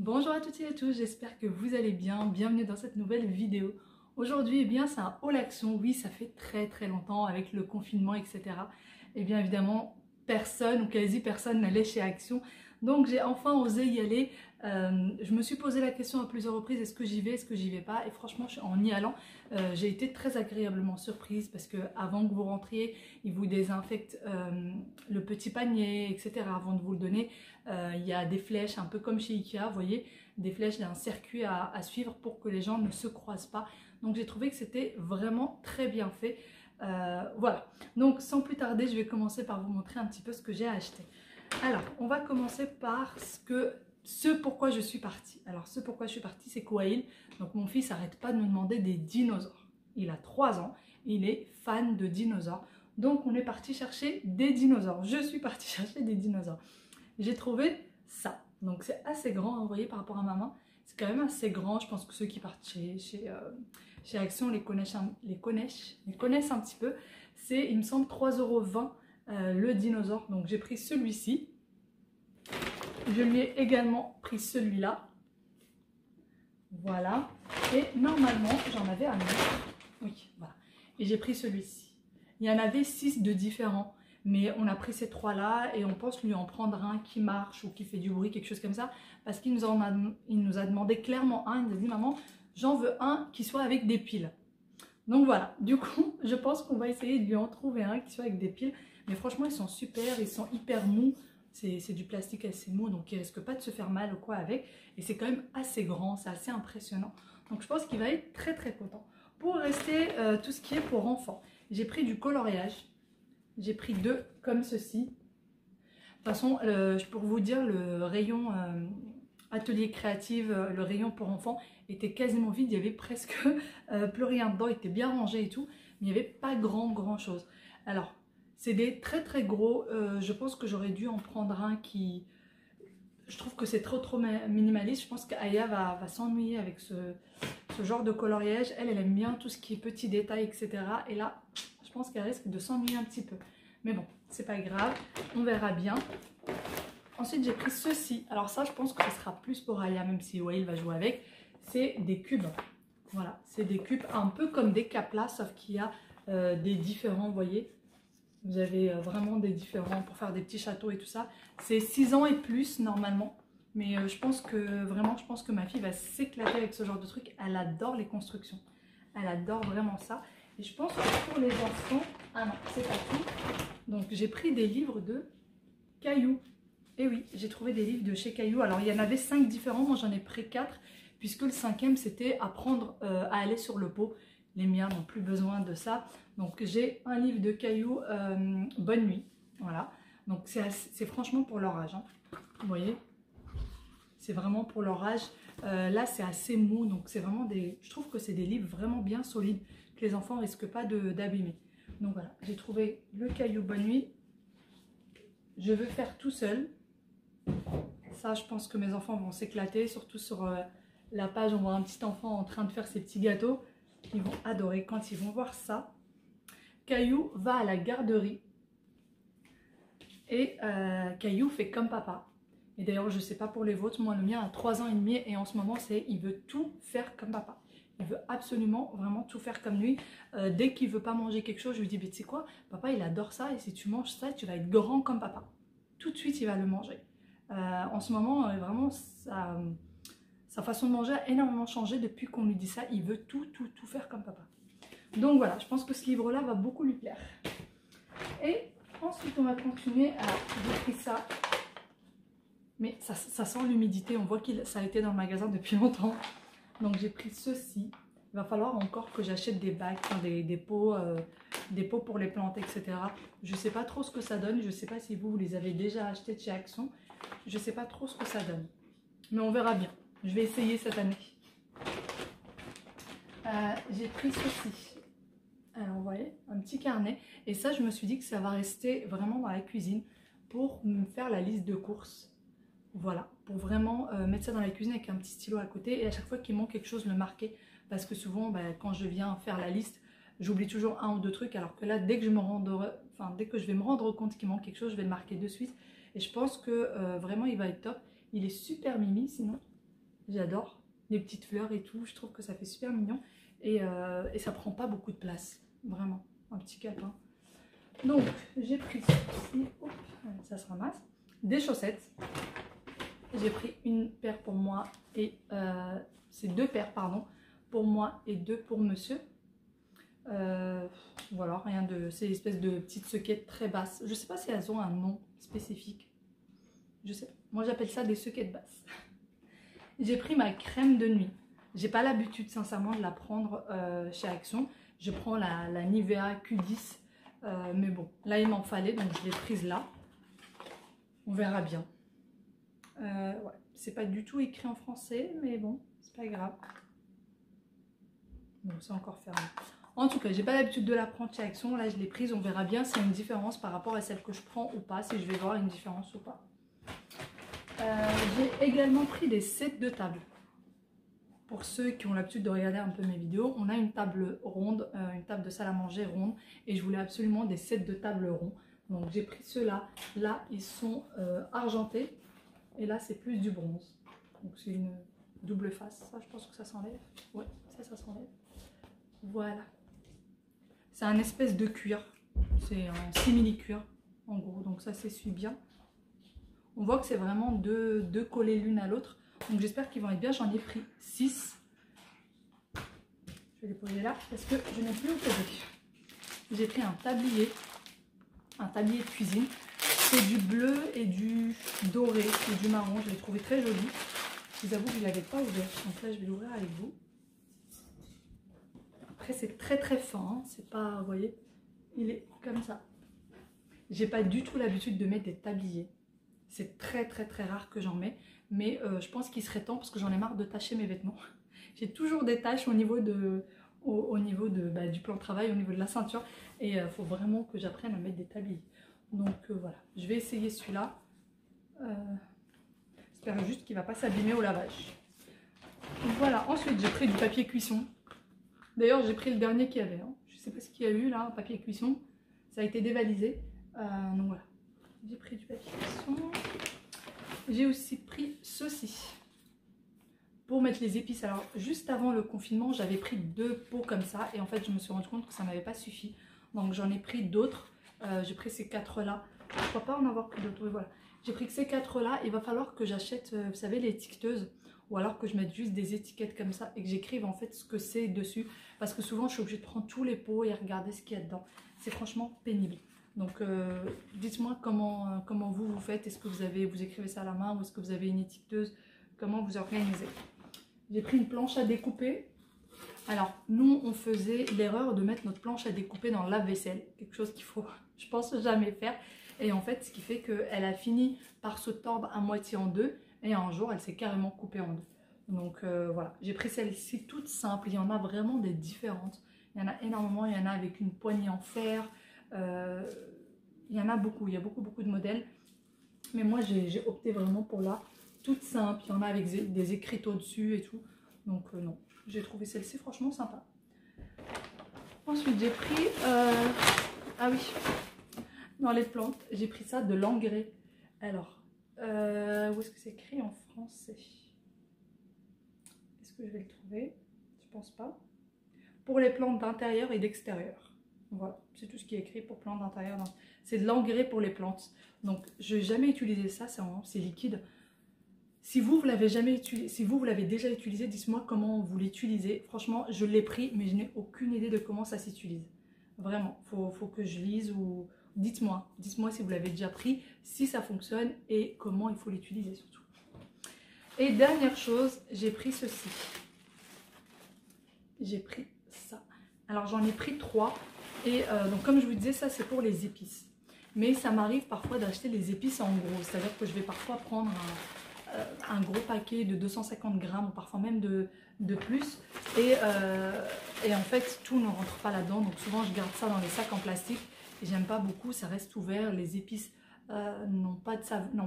Bonjour à toutes et à tous, j'espère que vous allez bien, bienvenue dans cette nouvelle vidéo. Aujourd'hui, c'est un haul action, oui ça fait très longtemps avec le confinement etc. Et bien évidemment, personne ou quasi personne n'allait chez Action, donc j'ai enfin osé y aller. Je me suis posé la question à plusieurs reprises, est-ce que j'y vais, est-ce que j'y vais pas, et franchement en y allant, j'ai été très agréablement surprise parce que avant que vous rentriez, ils vous désinfectent le petit panier etc. avant de vous le donner. Il y a des flèches un peu comme chez Ikea, vous voyez, des flèches, il y a un circuit à suivre pour que les gens ne se croisent pas. Donc j'ai trouvé que c'était vraiment très bien fait. Voilà, donc sans plus tarder, je vais commencer par vous montrer un petit peu ce que j'ai acheté. Alors, on va commencer par ce pourquoi je suis partie. Alors, ce pourquoi je suis partie, c'est qu'Wael, donc mon fils n'arrête pas de me demander des dinosaures. Il a 3 ans, il est fan de dinosaures. Donc, on est parti chercher des dinosaures. Je suis partie chercher des dinosaures. J'ai trouvé ça. Donc, c'est assez grand, hein, vous voyez, par rapport à ma main. C'est quand même assez grand. Je pense que ceux qui partent chez Action les connaissent un petit peu. C'est, il me semble, 3,20 € le dinosaure. Donc, j'ai pris celui-ci. Je lui ai également pris celui-là. Voilà. Et normalement, j'en avais un autre. Oui, voilà. Et j'ai pris celui-ci. Il y en avait 6 de différents. Mais on a pris ces 3-là et on pense lui en prendre un qui marche ou qui fait du bruit, quelque chose comme ça. Parce qu'il nous a demandé clairement un. Il nous a dit, maman, j'en veux un qui soit avec des piles. Donc voilà, du coup, je pense qu'on va essayer de lui en trouver un qui soit avec des piles. Mais franchement, ils sont super, ils sont hyper mous. C'est du plastique assez mou, donc il ne risque pas de se faire mal ou quoi avec. Et c'est quand même assez grand, c'est assez impressionnant. Donc je pense qu'il va être très content. Pour rester tout ce qui est pour enfants, j'ai pris du coloriage. J'ai pris 2 comme ceci. De toute façon, pour vous dire, le rayon atelier créatif, le rayon pour enfants était quasiment vide. Il y avait presque plus rien dedans, il était bien rangé et tout. Mais il n'y avait pas grand chose. Alors, c'est des très gros. Je pense que j'aurais dû en prendre un qui... Je trouve que c'est trop minimaliste. Je pense qu'Aya va s'ennuyer avec ce genre de coloriage. Elle aime bien tout ce qui est petits détails, etc. Et là, je pense qu'elle risque de s'ennuyer un petit peu. Mais bon, c'est pas grave. On verra bien. Ensuite, j'ai pris ceci. Alors ça, je pense que ce sera plus pour Aya, même si Wael va jouer avec. C'est des cubes. Voilà, c'est des cubes un peu comme des caplas, sauf qu'il y a des différents, vous voyez. Vous avez vraiment des différents pour faire des petits châteaux et tout ça. C'est 6 ans et plus normalement. Mais je pense que ma fille va s'éclater avec ce genre de truc. Elle adore les constructions. Elle adore vraiment ça. Et je pense que pour les enfants... Ah non, c'est pas tout. Donc j'ai pris des livres de Caillou. Et oui, j'ai trouvé des livres de chez Caillou. Alors il y en avait 5 différents. Moi j'en ai pris 4. Puisque le 5e c'était apprendre à aller sur le pot. Les miens n'ont plus besoin de ça. Donc j'ai un livre de Caillou, Bonne nuit. Voilà. Donc c'est franchement pour leur âge. Hein. Vous voyez, c'est vraiment pour leur âge. Là c'est assez mou. Donc c'est vraiment des... Je trouve que c'est des livres vraiment bien solides. Que les enfants ne risquent pas d'abîmer. Donc voilà, j'ai trouvé le Caillou Bonne nuit. Je veux faire tout seul. Ça je pense que mes enfants vont s'éclater. Surtout sur la page, on voit un petit enfant en train de faire ses petits gâteaux. Ils vont adorer quand ils vont voir ça. Caillou va à la garderie. Et Caillou fait comme papa. Et d'ailleurs, je ne sais pas pour les vôtres, moi le mien a 3 ans et demi et en ce moment, il veut tout faire comme papa. Il veut absolument, vraiment tout faire comme lui. Dès qu'il ne veut pas manger quelque chose, je lui dis, tu sais quoi, papa il adore ça et si tu manges ça, tu vas être grand comme papa. Tout de suite, il va le manger. En ce moment, vraiment, sa façon de manger a énormément changé depuis qu'on lui dit ça. Il veut tout faire comme papa. Donc voilà, je pense que ce livre-là va beaucoup lui plaire. Et ensuite, on va continuer. Alors, j'ai pris ça. Mais ça sent l'humidité. On voit que ça a été dans le magasin depuis longtemps. Donc j'ai pris ceci. Il va falloir encore que j'achète des bacs, des pots pour les plantes, etc. Je ne sais pas trop ce que ça donne. Je ne sais pas si vous les avez déjà achetés de chez Action. Je ne sais pas trop ce que ça donne. Mais on verra bien. Je vais essayer cette année. J'ai pris ceci. Alors vous voyez, un petit carnet. Et ça, je me suis dit que ça va rester vraiment dans la cuisine pour me faire la liste de courses. Voilà, pour vraiment mettre ça dans la cuisine avec un petit stylo à côté. Et à chaque fois qu'il manque quelque chose, le marquer. Parce que souvent, quand je viens faire la liste, j'oublie toujours 1 ou 2 trucs. Alors que là, dès que je vais me rendre compte qu'il manque quelque chose, je vais le marquer de suite. Et je pense que vraiment, il va être top. Il est super mimi sinon. J'adore les petites fleurs et tout. Je trouve que ça fait super mignon. Et ça prend pas beaucoup de place. Vraiment, un petit capin. Donc, j'ai pris ceci. Hop, ça se ramasse. Des chaussettes. J'ai pris une paire pour moi et... c'est 2 paires, pardon. Pour moi et 2 pour monsieur. Voilà, rien de... C'est une espèce de petites soquettes très basses. Je sais pas si elles ont un nom spécifique. Je sais pas. Moi, j'appelle ça des soquettes basses. J'ai pris ma crème de nuit. J'ai pas l'habitude, sincèrement, de la prendre chez Action. Je prends la Nivea Q10. Mais bon, là, il m'en fallait, donc je l'ai prise là. On verra bien. Ouais, c'est pas du tout écrit en français, mais bon, c'est pas grave. Bon, c'est encore fermé. En tout cas, j'ai pas l'habitude de la prendre chez Action. Là, je l'ai prise. On verra bien s'il y a une différence par rapport à celle que je prends ou pas. Si je vais voir une différence ou pas. J'ai également pris des sets de table. Pour ceux qui ont l'habitude de regarder un peu mes vidéos, on a une table ronde, une table de salle à manger ronde. Et je voulais absolument des sets de table ronds. Donc j'ai pris ceux-là. Là, ils sont argentés. Et là, c'est plus du bronze. Donc c'est une double face. Ça, je pense que ça s'enlève. Ouais, ça s'enlève. Voilà. C'est un espèce de cuir. C'est un simili-cuir, en gros. Donc ça s'essuie bien. On voit que c'est vraiment deux collés l'une à l'autre. Donc j'espère qu'ils vont être bien. J'en ai pris 6. Je vais les poser là parce que je n'ai plus où poser. J'ai pris un tablier de cuisine. C'est du bleu et du doré et du marron. Je l'ai trouvé très joli. Je vous avoue que je ne l'avais pas ouvert. Donc là, je vais l'ouvrir avec vous. Après, c'est très très fin. Hein. C'est pas, vous voyez, il est comme ça. J'ai pas du tout l'habitude de mettre des tabliers. C'est très très très rare que j'en mets. Mais je pense qu'il serait temps parce que j'en ai marre de tacher mes vêtements. J'ai toujours des taches au niveau du plan de travail, au niveau de la ceinture. Et il faut vraiment que j'apprenne à mettre des tabliers. Donc voilà, je vais essayer celui-là. J'espère juste qu'il ne va pas s'abîmer au lavage. Voilà, ensuite j'ai pris du papier cuisson. D'ailleurs, j'ai pris le dernier qu'il y avait. Hein. Je ne sais pas ce qu'il y a eu là, un papier cuisson. Ça a été dévalisé. Donc voilà, j'ai pris du papier cuisson. J'ai aussi pris ceci pour mettre les épices. Alors, juste avant le confinement, j'avais pris 2 pots comme ça. Et en fait, je me suis rendu compte que ça ne m'avait pas suffi. Donc, j'en ai pris d'autres. J'ai pris ces 4 là. Je ne crois pas en avoir pris d'autres. Oui, voilà. J'ai pris que ces 4 là. Il va falloir que j'achète, vous savez, les étiqueteuses. Ou alors que je mette juste des étiquettes comme ça. Et que j'écrive en fait ce que c'est dessus. Parce que souvent, je suis obligée de prendre tous les pots et regarder ce qu'il y a dedans. C'est franchement pénible. Donc, dites-moi comment vous faites. Est-ce que vous écrivez ça à la main ou est-ce que vous avez une étiqueteuse? Comment vous organisez? J'ai pris une planche à découper. Alors, nous, on faisait l'erreur de mettre notre planche à découper dans le lave-vaisselle. Quelque chose qu'il faut, je pense, jamais faire. Et en fait, ce qui fait qu'elle a fini par se tordre à moitié en deux. Et un jour, elle s'est carrément coupée en deux. Donc, voilà. J'ai pris celle-ci toute simple. Il y en a vraiment des différentes. Il y en a énormément. Il y en a avec une poignée en fer. Il y en a beaucoup. Il y a beaucoup de modèles. Mais moi, j'ai opté vraiment pour la toute simple. Il y en a avec des écriteaux dessus et tout. Donc, non. J'ai trouvé celle-ci franchement sympa. Ensuite, j'ai pris... ah oui, dans les plantes, j'ai pris ça de l'engrais. Alors, où est-ce que c'est écrit en français? Est-ce que je vais le trouver? Je pense pas. Pour les plantes d'intérieur et d'extérieur. Voilà, c'est tout ce qui est écrit pour plantes d'intérieur. C'est de l'engrais pour les plantes. Donc, je n'ai jamais utilisé ça, c'est liquide. Si vous l'avez jamais utilisé, si vous l'avez déjà utilisé, dites-moi comment vous l'utilisez. Franchement, je l'ai pris, mais je n'ai aucune idée de comment ça s'utilise. Vraiment, faut que je lise ou dites-moi si vous l'avez déjà pris, si ça fonctionne et comment il faut l'utiliser surtout. Et dernière chose, j'ai pris ceci. J'ai pris ça. Alors j'en ai pris 3 et donc comme je vous disais, ça c'est pour les épices. Mais ça m'arrive parfois d'acheter les épices en gros, c'est-à-dire que je vais parfois prendre un gros paquet de 250 grammes ou parfois même de plus et en fait tout ne rentre pas là-dedans, donc souvent je garde ça dans les sacs en plastique et j'aime pas beaucoup, ça reste ouvert, les épices n'ont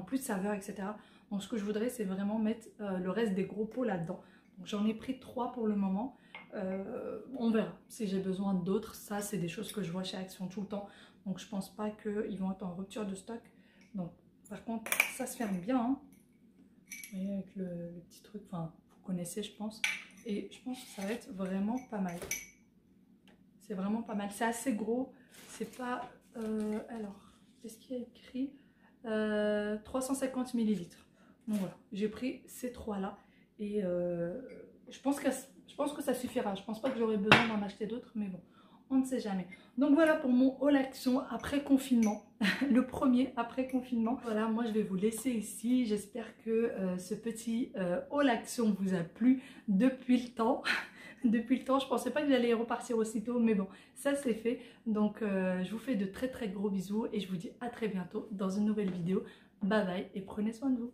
plus de saveur, etc. Donc ce que je voudrais, c'est vraiment mettre le reste des gros pots là-dedans. Donc j'en ai pris 3 pour le moment. On verra si j'ai besoin d'autres. Ça, c'est des choses que je vois chez Action tout le temps. Donc je pense pas qu'ils vont être en rupture de stock. Donc par contre, ça se ferme bien. Hein. Vous voyez, avec le petit truc, enfin, connaissez je pense. Et je pense que ça va être vraiment pas mal. C'est vraiment pas mal. C'est assez gros. C'est pas... alors, est-ce qu'il y a écrit 350 millilitres. Donc voilà, j'ai pris ces trois-là. Et je pense que ça suffira. Je pense pas que j'aurai besoin d'en acheter d'autres. Mais bon, on ne sait jamais. Donc voilà pour mon haul action après confinement. Le premier après confinement. Voilà, moi je vais vous laisser ici. J'espère que ce petit haul action vous a plu depuis le temps. Depuis le temps, je pensais pas que j'allais repartir aussitôt, mais bon, ça c'est fait. Donc je vous fais de très très gros bisous et je vous dis à très bientôt dans une nouvelle vidéo. Bye bye et prenez soin de vous.